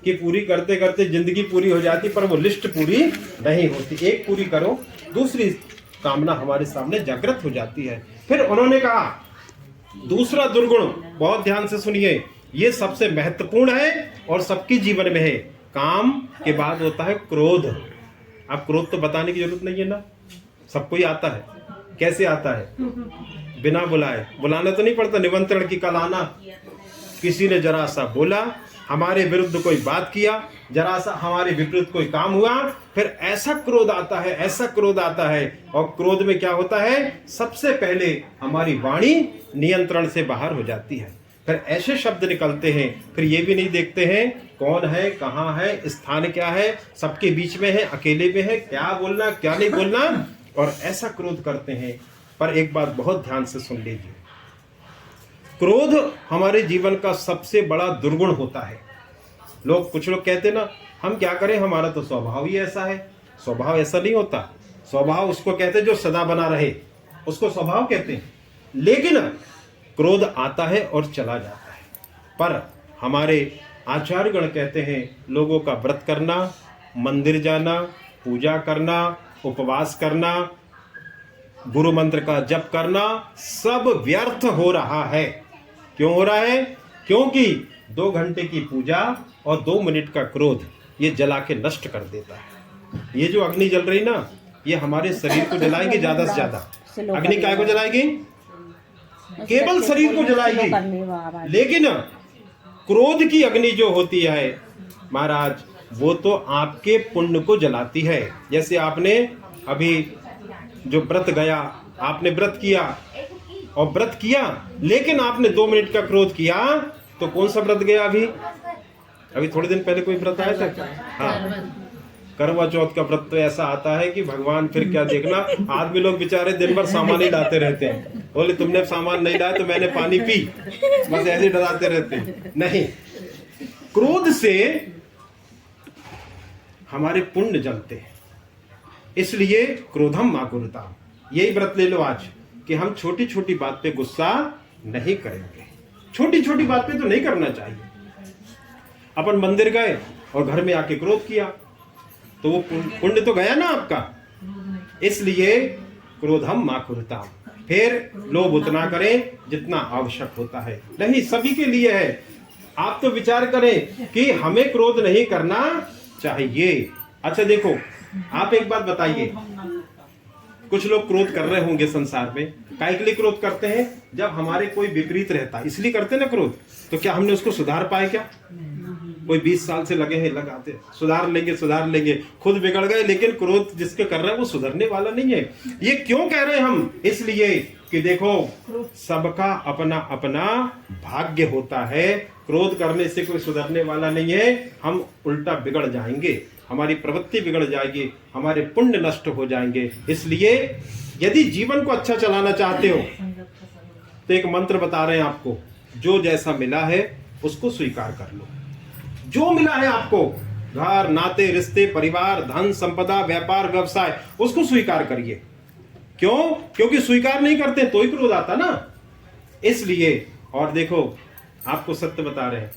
कि पूरी करते करते जिंदगी पूरी हो जाती, पर वो लिस्ट पूरी नहीं होती। एक पूरी करो, दूसरी कामना हमारे सामने जागृत हो जाती है। फिर उन्होंने कहा दूसरा दुर्गुण, बहुत ध्यान से सुनिए, ये सबसे महत्वपूर्ण है और सबकी जीवन में है। काम के बाद होता है क्रोध। अब क्रोध तो बताने की जरूरत नहीं है ना, सबको ही आता है। कैसे आता है? बिना बुलाए, बुलाना तो नहीं पड़ता, निमंत्रण की कल आना। किसी ने जरा सा बोला, हमारे विरुद्ध कोई बात किया, जरा सा हमारे विपरीत कोई काम हुआ, फिर ऐसा क्रोध आता है, ऐसा क्रोध आता है। और क्रोध में क्या होता है? सबसे पहले हमारी वाणी नियंत्रण से बाहर हो जाती है, फिर ऐसे शब्द निकलते हैं, फिर ये भी नहीं देखते हैं कौन है, कहाँ है, स्थान क्या है, सबके बीच में है, अकेले में है, क्या बोलना क्या नहीं बोलना, और ऐसा क्रोध करते हैं। पर एक बात बहुत ध्यान से सुन लीजिए, क्रोध हमारे जीवन का सबसे बड़ा दुर्गुण होता है। कुछ लोग कहते हैं ना, हम क्या करें, हमारा तो स्वभाव ही ऐसा है। स्वभाव ऐसा नहीं होता। स्वभाव उसको कहते हैं जो सदा बना रहे, उसको स्वभाव कहते हैं। लेकिन क्रोध आता है और चला जाता है। पर हमारे आचार्यगण कहते हैं लोगों का व्रत करना, मंदिर जाना, पूजा करना, उपवास करना, गुरु मंत्र का जप करना, सब व्यर्थ हो रहा है। क्यों हो रहा है? क्योंकि 2 घंटे की पूजा और 2 मिनट का क्रोध ये जला के नष्ट कर देता है। ये जो अग्नि जल रही ना, ये हमारे शरीर को जलाएगी ज्यादा से ज्यादा। अग्नि काय को जलाएगी? केवल शरीर को जलाएगी। लेकिन क्रोध की अग्नि जो होती है महाराज, वो तो आपके पुण्य को जलाती है। जैसे आपने अभी जो व्रत गया, आपने व्रत किया और व्रत किया, लेकिन आपने 2 मिनट का क्रोध किया, तो कौन सा व्रत गया? अभी थोड़े दिन पहले कोई व्रत आया था, हाँ, करवा चौथ का व्रत। तो ऐसा आता है कि भगवान फिर क्या देखना, आदमी लोग बेचारे दिन भर सामान ही लाते रहते हैं। बोले तुमने सामान नहीं लाया तो मैंने पानी पी, बस ऐसे डराते रहते हैं। नहीं, क्रोध से हमारे पुण्य जलते हैं। इसलिए क्रोधम मा कुरुताम, यही व्रत ले लो आज कि हम छोटी छोटी बात पे गुस्सा नहीं करेंगे। छोटी छोटी बात पे तो नहीं करना चाहिए। अपन मंदिर गए और घर में आके क्रोध किया, तो वो पुण्य तो गया ना आपका। इसलिए क्रोधम मा कुरुताम। फिर लोभ उतना करें जितना आवश्यक होता है, नहीं सभी के लिए है। आप तो विचार करें कि हमें क्रोध नहीं करना चाहिए। अच्छा देखो, आप एक बात बताइए, कुछ लोग क्रोध कर रहे होंगे संसार में, काहे के लिए क्रोध करते हैं? जब हमारे कोई विपरीत रहता है इसलिए करते ना क्रोध। तो क्या हमने उसको सुधार पाए? क्या कोई 20 साल से लगे हैं, लगाते सुधार लेंगे, खुद बिगड़ गए, लेकिन क्रोध जिसके कर रहे हैं वो सुधरने वाला नहीं है। ये क्यों कह रहे हैं हम? इसलिए कि देखो, सबका अपना अपना भाग्य होता है। क्रोध करने से कोई सुधरने वाला नहीं है। हम उल्टा बिगड़ जाएंगे, हमारी प्रवृत्ति बिगड़ जाएगी, हमारे पुण्य नष्ट हो जाएंगे। इसलिए यदि जीवन को अच्छा चलाना चाहते हो तो एक मंत्र बता रहे हैं आपको, जो जैसा मिला है उसको स्वीकार कर लो। जो मिला है आपको, घर, नाते, रिश्ते, परिवार, धन, संपदा, व्यापार, व्यवसाय, उसको स्वीकार करिए। क्यों? क्योंकि स्वीकार नहीं करते तो ही क्रोध आता ना। इसलिए, और देखो आपको सत्य बता रहे हैं,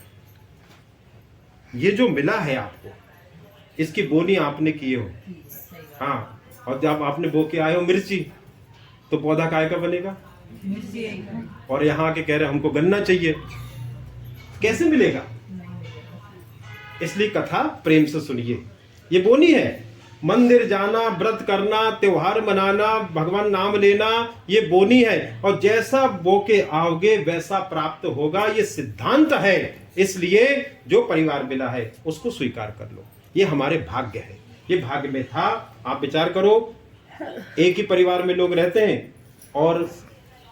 ये जो मिला है आपको, इसकी बोनी आपने की हो, हाँ, और जब आपने बो के आए हो मिर्ची, तो पौधा काय का बनेगा? और यहाँ आके कह रहे हमको गन्ना चाहिए, कैसे मिलेगा? इसलिए कथा प्रेम से सुनिए। ये बोनी है। मंदिर जाना, व्रत करना, त्योहार मनाना, भगवान नाम लेना, ये बोनी है। और जैसा बो के आओगे वैसा प्राप्त होगा, ये सिद्धांत है। इसलिए जो परिवार मिला है उसको स्वीकार कर लो। ये हमारे भाग्य है, ये भाग्य में था। आप विचार करो, एक ही परिवार में लोग रहते हैं और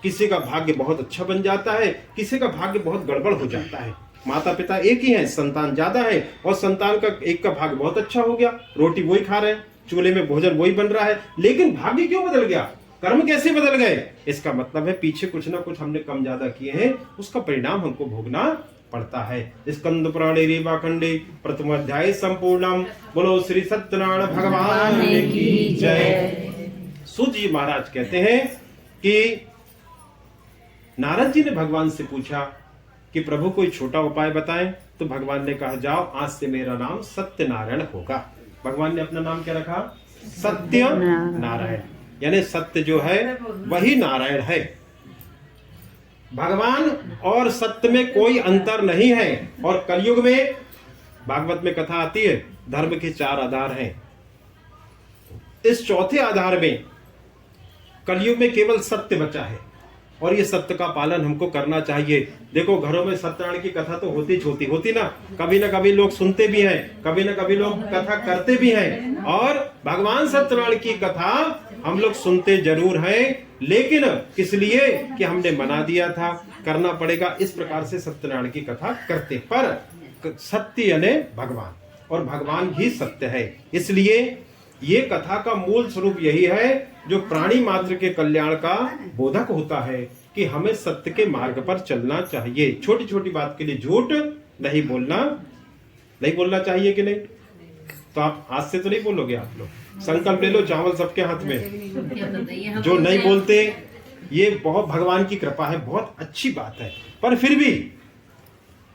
किसी का भाग्य बहुत अच्छा बन जाता है, किसी का भाग्य बहुत गड़बड़ हो जाता है। माता पिता एक ही हैं, संतान ज्यादा है, और संतान का एक का भाग्य बहुत अच्छा हो गया, रोटी वही खा रहे हैं, चूल्हे में भोजन वही बन रहा है, लेकिन भाग्य क्यों बदल गया? कर्म कैसे बदल गए? इसका मतलब है पीछे कुछ ना कुछ हमने कम ज्यादा किए हैं, उसका परिणाम हमको भोगना पड़ता है। स्कंद पुराणे रीवा खंडे प्रथम अध्याय संपूर्णम। बोलो श्री सत्यनारायण भगवान की जय। सूत जी महाराज कहते हैं कि नारद जी ने भगवान से पूछा कि प्रभु कोई छोटा उपाय बताएं। तो भगवान ने कहा, जाओ आज से मेरा नाम सत्यनारायण होगा। भगवान ने अपना नाम क्या रखा? सत्य नारायण, यानी सत्य जो है वही नारायण है। भगवान और सत्य में कोई अंतर नहीं है। और कलयुग में भागवत में कथा आती है, धर्म के 4 आधार हैं। इस चौथे आधार में कलयुग में केवल सत्य बचा है और ये सत्य का पालन हमको करना चाहिए। देखो घरों में सत्यनारायण की कथा तो होती ना कभी लोग सुनते भी हैं, कभी ना कभी लोग कथा करते भी हैं, और भगवान सत्यनारायण की कथा हम लोग सुनते जरूर हैं, लेकिन किस लिए कि हमने मना दिया था, करना पड़ेगा, इस प्रकार से सत्यनारायण की कथा करते। पर सत्य यानी भगवान, और भगवान ही सत्य है। इसलिए ये कथा का मूल स्वरूप यही है जो प्राणी मात्र के कल्याण का बोधक होता है कि हमें सत्य के मार्ग पर चलना चाहिए। छोटी छोटी बात के लिए झूठ नहीं बोलना चाहिए कि नहीं? तो आप आज से तो नहीं बोलोगे, आप लोग संकल्प ले लो, चावल सबके हाथ में। जो नहीं बोलते, ये बहुत भगवान की कृपा है, बहुत अच्छी बात है, पर फिर भी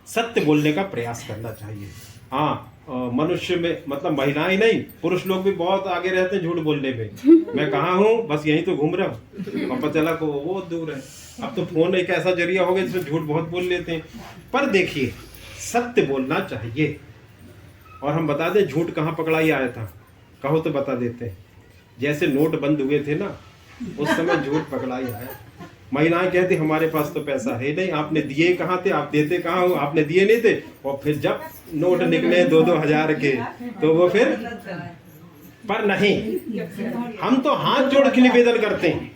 सत्य बोलने का प्रयास करना चाहिए। हाँ, मनुष्य में मतलब महिलाएं नहीं, पुरुष लोग भी बहुत आगे रहते हैं झूठ बोलने में। मैं कहाँ हूँ, बस यहीं तो घूम रहा हूँ, पता चला को वो बहुत दूर है। अब तो फोन एक ऐसा जरिया हो गया जिसमें झूठ बहुत बोल लेते हैं। पर देखिए, सत्य बोलना चाहिए। और हम बता दें झूठ कहाँ पकड़ाई आया था, कहो तो बता देते हैं। जैसे नोट बंद हुए थे ना, उस समय झूठ पकड़ाई आया। महिलाएं कहती हमारे पास तो पैसा है नहीं, आपने दिए कहाँ थे, आप देते कहाँ हो, आपने दिए नहीं थे। और फिर जब नोट निकले 2-2 हजार के, तो वो फिर पर नहीं, हम तो हाथ जोड़ के निवेदन करते हैं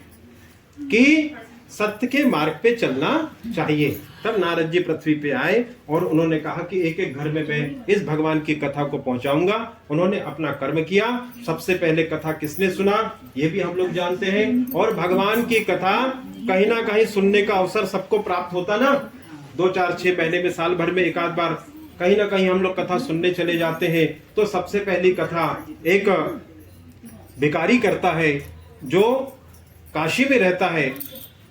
कि सत्य के मार्ग पे चलना चाहिए। तब नारद जी पृथ्वी पे आए और उन्होंने कहा कि एक एक घर में मैं इस भगवान की कथा को पहुंचाऊंगा। उन्होंने अपना कर्म किया। सबसे पहले कथा किसने सुना, ये भी हम लोग जानते हैं। और भगवान की कथा कहीं ना कहीं सुनने का अवसर सबको प्राप्त होता ना, 2-4-6 महीने में, साल भर में एक आध बार कहीं ना कहीं हम लोग कथा सुनने चले जाते हैं। तो सबसे पहली कथा एक भिखारी करता है जो काशी में रहता है,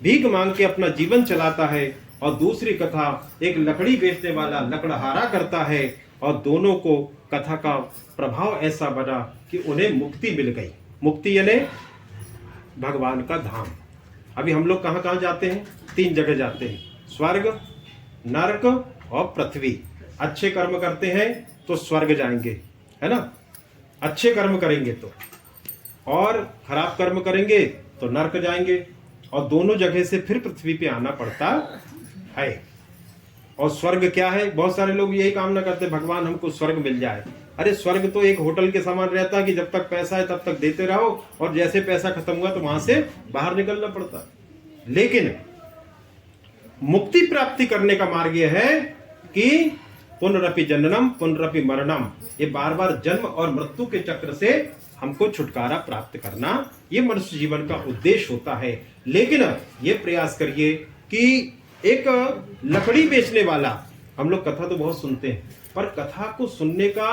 भीख मांग के अपना जीवन चलाता है। और दूसरी कथा एक लकड़ी बेचने वाला लकड़हारा करता है, और दोनों को कथा का प्रभाव ऐसा बना कि उन्हें मुक्ति मिल गई। मुक्ति यानी भगवान का धाम। अभी हम लोग कहाँ कहाँ जाते हैं? 3 जगह जाते हैं, स्वर्ग, नरक और पृथ्वी। अच्छे कर्म करते हैं तो स्वर्ग जाएंगे, है ना, अच्छे कर्म करेंगे तो, और खराब कर्म करेंगे तो नरक जाएंगे। और दोनों जगह से फिर पृथ्वी पे आना पड़ता है। और स्वर्ग क्या है? बहुत सारे लोग यही कामना करते हैं भगवान हमको स्वर्ग मिल जाए। अरे स्वर्ग तो एक होटल के समान रहता है कि जब तक पैसा है तब तक देते रहो, और जैसे पैसा खत्म हुआ तो वहां से बाहर निकलना पड़ता। लेकिन मुक्ति प्राप्ति करने का मार्ग यह है कि पुनरपि जननम पुनरपि मरणम, ये बार बार जन्म और मृत्यु के चक्र से हमको छुटकारा प्राप्त करना, ये मनुष्य जीवन का उद्देश्य होता है। लेकिन ये प्रयास करिए कि एक लकड़ी बेचने वाला, हम लोग कथा तो बहुत सुनते हैं, पर कथा को सुनने का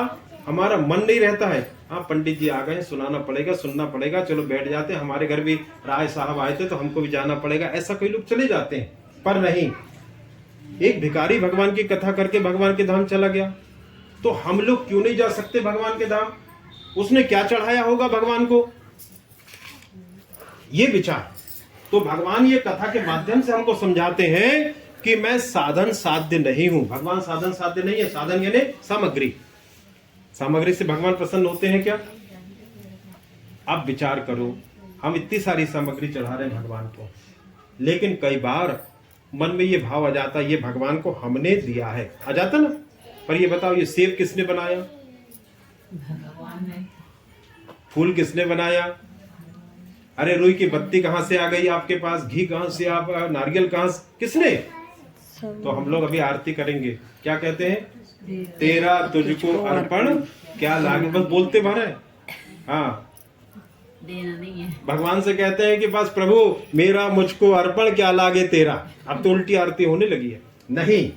हमारा मन नहीं रहता है। हाँ, पंडित जी आ गए, सुनाना पड़ेगा, सुनना पड़ेगा, चलो बैठ जाते हैं। हमारे घर भी राय साहब आए थे तो हमको भी जाना पड़ेगा, ऐसा कई लोग चले जाते हैं। पर नहीं, एक भिखारी भगवान की कथा करके भगवान के धाम चला गया, तो हम लोग क्यों नहीं जा सकते भगवान के धाम? उसने क्या चढ़ाया होगा भगवान को, ये विचार। तो भगवान ये कथा के माध्यम से हमको समझाते हैं कि मैं साधन साध्य नहीं हूं। भगवान साधन साध्य नहीं है। साधन यानी सामग्री, सामग्री से भगवान प्रसन्न होते हैं क्या? आप विचार करो, हम इतनी सारी सामग्री चढ़ा रहे हैं भगवान को, लेकिन कई बार मन में ये भाव आ जाता है ये भगवान को हमने दिया है, आ जाता ना। पर ये बताओ, ये सेब किसने बनाया? भगवान ने। फूल किसने बनाया? अरे रुई की बत्ती कहाँ से आ गई आपके पास? घी कहाँ से, आप नारियल कहाँ से, किसने? तो हम लोग अभी आरती करेंगे, क्या कहते हैं? तेरा तुझको अर्पण क्या लागे, बस बोलते भर है। हाँ, देना नहीं है। भगवान से कहते हैं कि बस प्रभु मेरा मुझको अर्पण क्या लागे तेरा। अब तो उल्टी आरती होने लगी है। नहीं,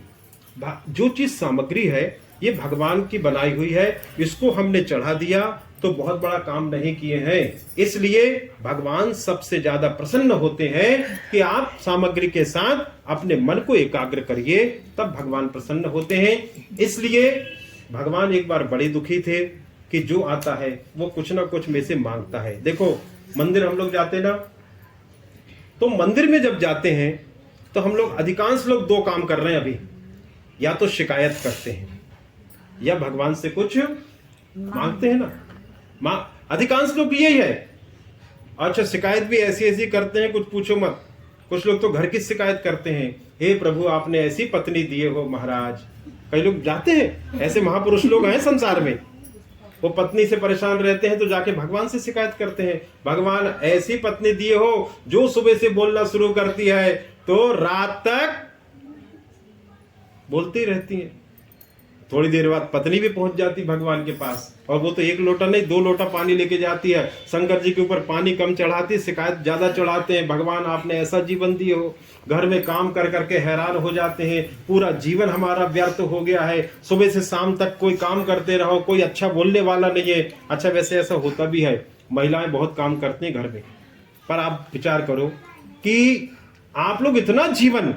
जो चीज सामग्री है ये भगवान की बनाई हुई है, इसको हमने चढ़ा दिया तो बहुत बड़ा काम नहीं किए हैं। इसलिए भगवान सबसे ज्यादा प्रसन्न होते हैं कि आप सामग्री के साथ अपने मन को एकाग्र करिए, तब भगवान प्रसन्न होते हैं। इसलिए भगवान एक बार बड़े दुखी थे कि जो आता है वो कुछ ना कुछ में से मांगता है। देखो, मंदिर हम लोग जाते ना, तो मंदिर में जब जाते हैं तो हम लोग, अधिकांश लोग 2 काम कर रहे हैं अभी, या तो शिकायत करते हैं या भगवान से कुछ मांगते हैं ना। अधिकांश लोग यही है अच्छा, शिकायत भी ऐसी ऐसी करते हैं, कुछ पूछो मत। कुछ लोग तो घर की शिकायत करते हैं, हे प्रभु आपने ऐसी पत्नी दिए हो महाराज। कई लोग जाते हैं, ऐसे महापुरुष लोग हैं संसार में, वो पत्नी से परेशान रहते हैं तो जाके भगवान से शिकायत करते हैं, भगवान ऐसी पत्नी दिए हो जो सुबह से बोलना शुरू करती है तो रात तक बोलती रहती है। थोड़ी देर बाद पत्नी भी पहुंच जाती भगवान के पास, और वो तो एक लोटा नहीं 2 लोटा पानी लेके जाती है। शंकर जी के ऊपर पानी कम चढ़ाती, शिकायत ज्यादा चढ़ाते हैं, भगवान आपने ऐसा जीवन दिए हो, घर में काम कर करके हैरान हो जाते हैं, पूरा जीवन हमारा व्यर्थ हो गया है, सुबह से शाम तक कोई काम करते रहो, कोई अच्छा बोलने वाला नहीं है। अच्छा, वैसे ऐसा होता भी है, महिलाएं बहुत काम करती हैं घर में, पर आप विचार करो कि आप लोग इतना जीवन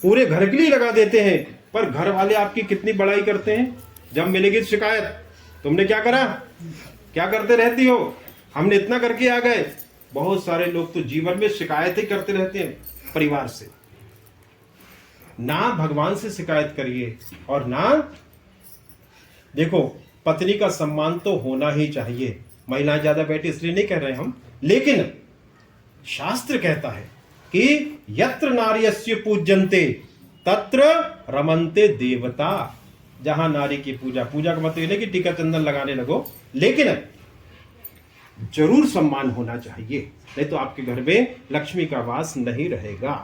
पूरे घर के लिए लगा देते हैं, पर घर वाले आपकी कितनी बड़ाई करते हैं। जब मिलेगी शिकायत, तुमने क्या करा, क्या करते रहती हो, हमने इतना करके आ गए। बहुत सारे लोग तो जीवन में शिकायत ही करते रहते हैं परिवार से। ना भगवान से शिकायत करिए, और ना, देखो पत्नी का सम्मान तो होना ही चाहिए। महिलाएं ज्यादा बैठी इसलिए नहीं कह रहे हम, लेकिन शास्त्र कहता है कि यत्र नार्यस्य पूज्यन्ते तत्र रमन्ते देवता। जहां नारी की पूजा, पूजा का मतलब ये नहीं कि टीका चंदन लगाने लगो, लेकिन जरूर सम्मान होना चाहिए, नहीं तो आपके घर में लक्ष्मी का वास नहीं रहेगा।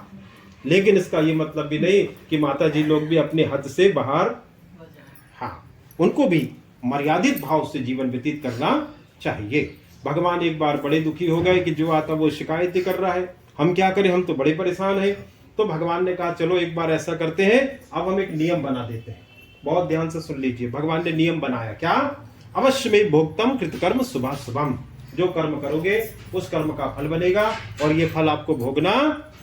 लेकिन इसका ये मतलब भी नहीं कि माता जी लोग भी अपने हद से बाहर, हाँ, उनको भी मर्यादित भाव से जीवन व्यतीत करना चाहिए। भगवान एक बार बड़े दुखी हो गए कि जो आता वो शिकायत ही कर रहा है, हम क्या करें, हम तो बड़े परेशान हैं। तो भगवान ने कहा चलो एक बार ऐसा करते हैं, अब हम एक नियम बना देते हैं। बहुत ध्यान से सुन लीजिए, भगवान ने नियम बनाया, क्या, अवश्य में भोक्तम कृतकर्म शुभा शुभम। जो कर्म करोगे उस कर्म का फल बनेगा, और ये फल आपको भोगना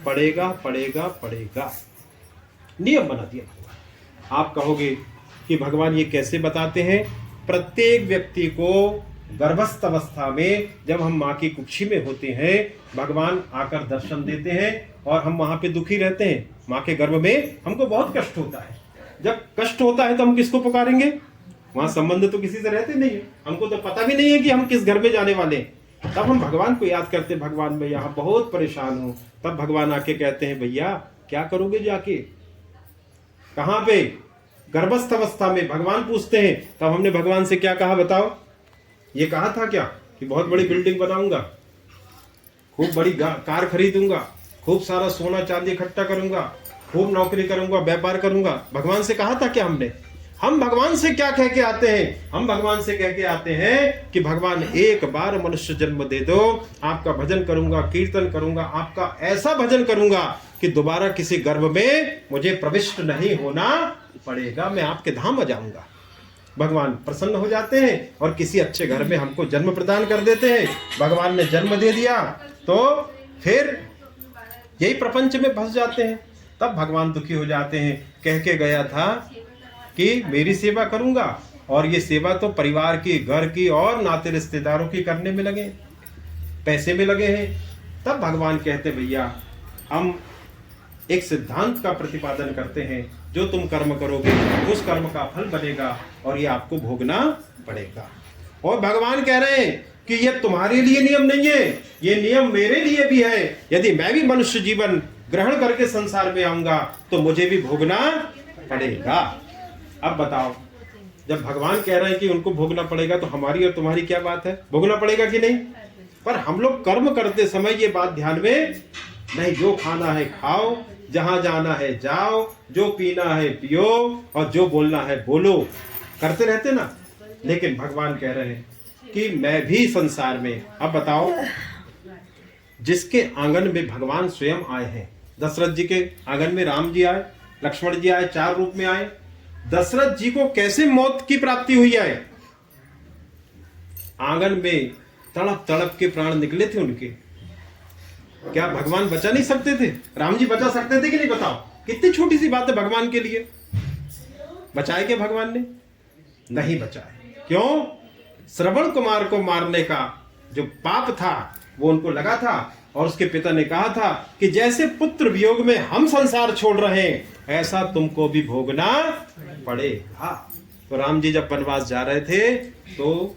पड़ेगा पड़ेगा पड़ेगा। नियम बना दिया भगवान। आप कहोगे कि भगवान ये कैसे बताते हैं। प्रत्येक व्यक्ति को गर्भस्थ अवस्था में जब हम माँ की कुक्षी में होते हैं, भगवान आकर दर्शन देते हैं, और हम वहां पे दुखी रहते हैं। माँ के गर्भ में हमको बहुत कष्ट होता है। जब कष्ट होता है तो हम किसको पुकारेंगे, वहां संबंध तो किसी से रहते नहीं है, हमको तो पता भी नहीं है कि हम किस घर में जाने वाले हैं। तब हम भगवान को याद करते, भगवान मैं यहाँ बहुत परेशान हूँ। तब भगवान आके कहते हैं भैया क्या करोगे जाके, कहाँ पे, गर्भस्थ अवस्था में। भगवान पूछते हैं, तब हमने भगवान से क्या कहा बताओ। ये कहा था क्या कि बहुत बड़ी बिल्डिंग बनाऊंगा, खूब बड़ी कार खरीदूंगा, खूब सारा सोना चांदी इकट्ठा करूंगा, खूब नौकरी करूंगा, व्यापार करूंगा। भगवान से कहा था क्या हमने। हम भगवान से क्या कह के आते हैं, हम भगवान से कह के आते हैं कि भगवान एक बार मनुष्य जन्म दे दो, आपका भजन करूंगा, कीर्तन करूंगा, आपका ऐसा भजन करूंगा कि दोबारा किसी गर्भ में मुझे प्रविष्ट नहीं होना पड़ेगा, मैं आपके धाम आ जाऊंगा। भगवान प्रसन्न हो जाते हैं और किसी अच्छे घर में हमको जन्म प्रदान कर देते हैं। भगवान ने जन्म दे दिया तो फिर यही प्रपंच में फंस जाते हैं। तब भगवान दुखी हो जाते हैं, कह के गया था कि मेरी सेवा करूंगा, और ये सेवा तो परिवार की, घर की और नाते रिश्तेदारों की करने में लगे, पैसे में लगे हैं। तब भगवान कहते भैया हम एक सिद्धांत का प्रतिपादन करते हैं, जो तुम कर्म करोगे उस कर्म का फल बनेगा और ये आपको भोगना पड़ेगा। और भगवान कह रहे हैं कि ये तुम्हारे लिए नियम नहीं है, ये नियम मेरे लिए भी है। यदि मैं भी मनुष्य जीवन ग्रहण करके संसार में आऊंगा तो मुझे भी भोगना पड़ेगा। अब बताओ, जब भगवान कह रहे हैं कि उनको भोगना पड़ेगा तो हमारी और तुम्हारी क्या बात है, भोगना पड़ेगा कि नहीं। पर हम लोग कर्म करते समय ये बात ध्यान में नहीं, जो खाना है खाओ, जहां जाना है जाओ, जो पीना है पियो, और जो बोलना है बोलो, करते रहते ना। लेकिन भगवान कह रहे हैं कि मैं भी संसार में, अब बताओ, जिसके आंगन में भगवान स्वयं आए हैं, दशरथ जी के आंगन में राम जी आए, लक्ष्मण जी आए, 4 रूप में आए। दशरथ जी को कैसे मौत की प्राप्ति हुई है, आंगन में तड़प तड़प के प्राण निकले थे उनके। क्या भगवान बचा नहीं सकते थे, राम जी बचा सकते थे कि नहीं, बताओ। कितनी छोटी सी बात है भगवान के लिए। बचाए क्या भगवान ने, नहीं बचाए। क्यों, श्रवण कुमार को मारने का जो पाप था वो उनको लगा था, और उसके पिता ने कहा था कि जैसे पुत्र वियोग में हम संसार छोड़ रहे हैं, ऐसा तुमको भी भोगना पड़ेगा। तो राम जी जब वनवास जा रहे थे तो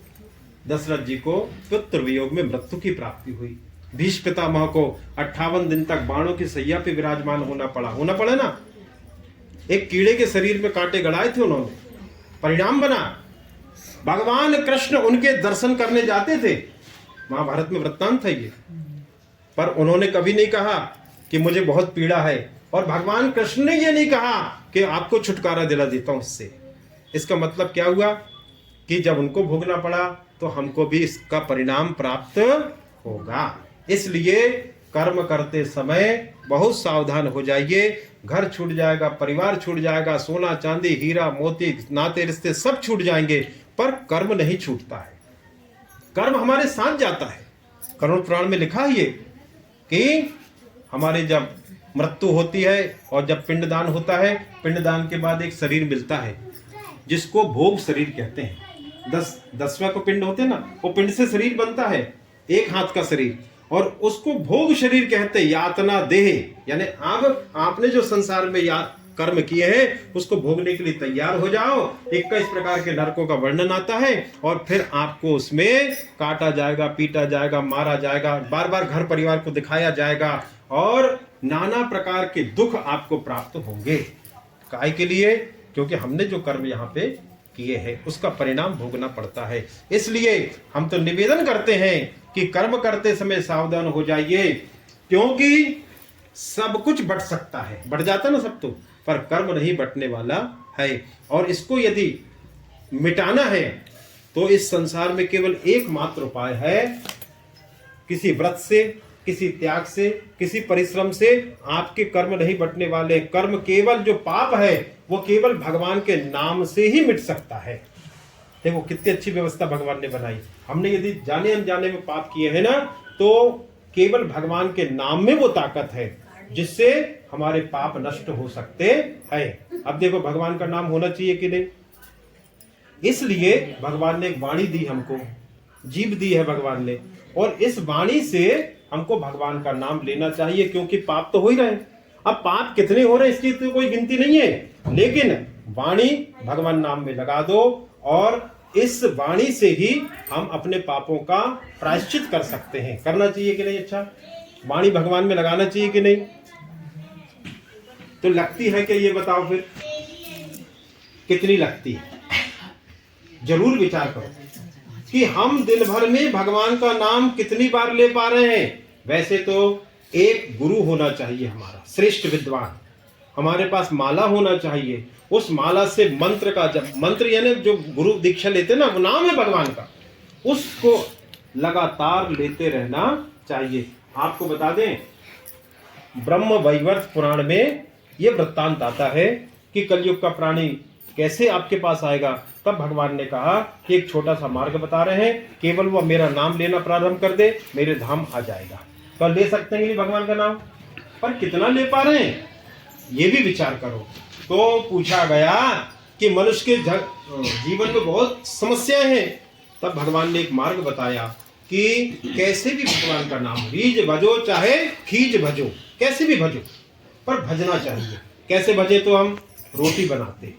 दशरथ जी को पुत्र वियोग में मृत्यु की प्राप्ति हुई। भीष्म पितामह को 58 दिन तक बाणों की सैया पे विराजमान होना पड़ा ना। एक कीड़े के शरीर में कांटे गड़ाए थे उन्होंने, परिणाम बना। भगवान कृष्ण उनके दर्शन करने जाते थे, महाभारत में वृत्तांत है ये, पर उन्होंने कभी नहीं कहा कि मुझे बहुत पीड़ा है, और भगवान कृष्ण ने ये नहीं कहा कि आपको छुटकारा दिला देता हूं इससे। इसका मतलब क्या हुआ कि जब उनको भोगना पड़ा तो हमको भी इसका परिणाम प्राप्त होगा। इसलिए कर्म करते समय बहुत सावधान हो जाइए। घर छूट जाएगा, परिवार छूट जाएगा, सोना चांदी हीरा मोती नाते रिश्ते सब छूट जाएंगे, पर कर्म नहीं छूटता है। कर्म हमारे साथ जाता है। करुण पुराण में लिखा है ये कि हमारे जब मृत्यु होती है और जब पिंडदान होता है, पिंडदान के बाद एक शरीर मिलता है जिसको भोग शरीर कहते हैं। 10वां को पिंड होते हैं ना, वो पिंड से शरीर बनता है, एक हाथ का शरीर, और उसको भोग शरीर कहते हैं। यातना देह, यानी अब आपने जो संसार में कर्म किए हैं उसको भोगने के लिए तैयार हो जाओ। 21 प्रकार के नरकों का वर्णन आता है, और फिर आपको उसमें काटा जाएगा, पीटा जाएगा, मारा जाएगा, बार बार घर परिवार को दिखाया जाएगा, और नाना प्रकार के दुख आपको प्राप्त होंगे। काय के लिए? क्योंकि हमने जो कर्म यहाँ पे किए हैं उसका परिणाम भोगना पड़ता है। इसलिए हम तो निवेदन करते हैं कि कर्म करते समय सावधान हो जाइए, क्योंकि सब कुछ बट सकता है, बट जाता ना सब तो, पर कर्म नहीं बटने वाला है। और इसको यदि मिटाना है तो इस संसार में केवल एकमात्र उपाय है, किसी व्रत से, किसी त्याग से, किसी परिश्रम से आपके कर्म नहीं बटने वाले। कर्म केवल जो पाप है वो केवल भगवान के नाम से ही मिट सकता है। देखो कितनी अच्छी व्यवस्था भगवान ने बनाई। हमने यदि जाने अनजाने में पाप किए हैं ना, तो केवल भगवान के नाम में वो ताकत है जिससे हमारे पाप नष्ट हो सकते हैं। अब देखो भगवान का नाम होना चाहिए कि नहीं, इसलिए भगवान ने एक वाणी दी हमको, जीभ दी है भगवान ने, और इस वाणी से हमको भगवान का नाम लेना चाहिए, क्योंकि पाप तो हो ही रहे। अब पाप कितने हो रहे हैं इसकी तो कोई गिनती नहीं है, लेकिन वाणी भगवान नाम में लगा दो, और इस वाणी से ही हम अपने पापों का प्रायश्चित कर सकते हैं। करना चाहिए कि नहीं? अच्छा, वाणी भगवान में लगाना चाहिए कि नहीं? तो लगती है कि ये बताओ फिर कितनी लगती है? जरूर विचार करो कि हम दिन भर में भगवान का नाम कितनी बार ले पा रहे हैं। वैसे तो एक गुरु होना चाहिए हमारा, श्रेष्ठ विद्वान, हमारे पास माला होना चाहिए। उस माला से मंत्र का, जब मंत्र यानी जो गुरु दीक्षा लेते ना, वो नाम है भगवान का, उसको लगातार लेते रहना चाहिए। आपको बता दें, ब्रह्म वैवर्त पुराण में ये वृत्तांत आता है कि कलयुग का प्राणी कैसे आपके पास आएगा। तब भगवान ने कहा कि एक छोटा सा मार्ग बता रहे हैं, केवल वो मेरा नाम लेना प्रारंभ कर दे, मेरे धाम आ जाएगा। तो ले सकते हैं नहीं भगवान का नाम, पर कितना ले पा रहे हैं ये भी विचार करो। तो पूछा गया कि मनुष्य के जीवन में बहुत समस्याएं हैं, तब भगवान ने एक मार्ग बताया कि कैसे भी भगवान का नाम रीज भजो चाहे खीज भजो, कैसे भी भजो, पर भजना चाहिए। कैसे भजे? तो हम रोटी बनाते,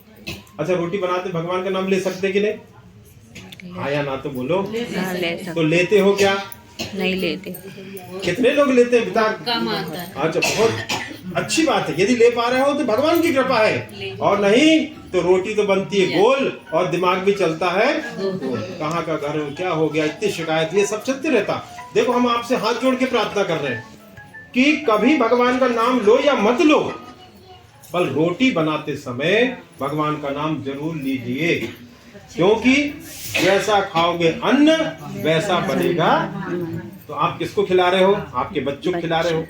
अच्छा रोटी बनाते भगवान का नाम ले सकते कि नहीं? हाँ या ना तो बोलो। तो लेते हो क्या? नहीं लेते। कितने लोग लेते हैं बता? कम आता है। अच्छा, बहुत अच्छी बात है। यदि ले पा रहे हो तो भगवान की कृपा है, और नहीं तो रोटी तो बनती है गोल और दिमाग भी चलता है गोल। कहाँ का घर, क्या हो गया, इतनी शिकायत, ये सब चलते रहता। देखो हम आपसे हाथ जोड़ के प्रार्थना कर रहे हैं कि कभी भगवान का नाम लो या मत लो, पर रोटी बनाते समय भगवान का नाम जरूर लीजिए, क्योंकि जैसा खाओगे अन्न वैसा बनेगा। तो आप किसको खिला रहे हो? आपके बच्चों को खिला रहे हो,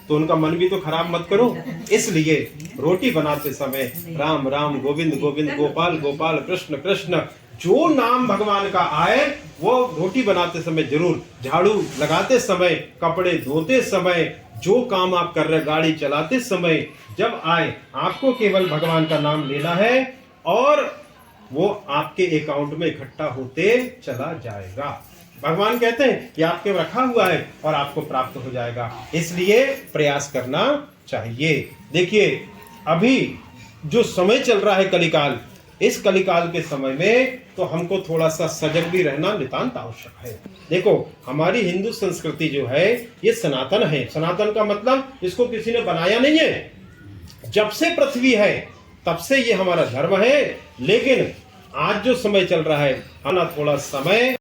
तो उनका मन भी तो खराब मत करो। इसलिए रोटी बनाते समय राम राम गोविंद गोविंद गोपाल गोपाल कृष्ण कृष्ण, जो नाम भगवान का आए वो रोटी बनाते समय जरूर, झाड़ू लगाते समय, कपड़े धोते समय, जो काम आप कर रहे, गाड़ी चलाते समय जब आए, आपको केवल भगवान का नाम लेना है और वो आपके अकाउंट में इकट्ठा होते चला जाएगा। भगवान कहते हैं कि आपके रखा हुआ है और आपको प्राप्त हो जाएगा, इसलिए प्रयास करना चाहिए। देखिए अभी जो समय चल रहा है कलिकाल, इस कलिकाल के समय में तो हमको थोड़ा सा सजग भी रहना नितांत आवश्यक है। देखो हमारी हिंदू संस्कृति जो है ये सनातन है। सनातन का मतलब इसको किसी ने बनाया नहीं है, जब से पृथ्वी है तब से ये हमारा धर्म है। लेकिन आज जो समय चल रहा है, हमारा थोड़ा समय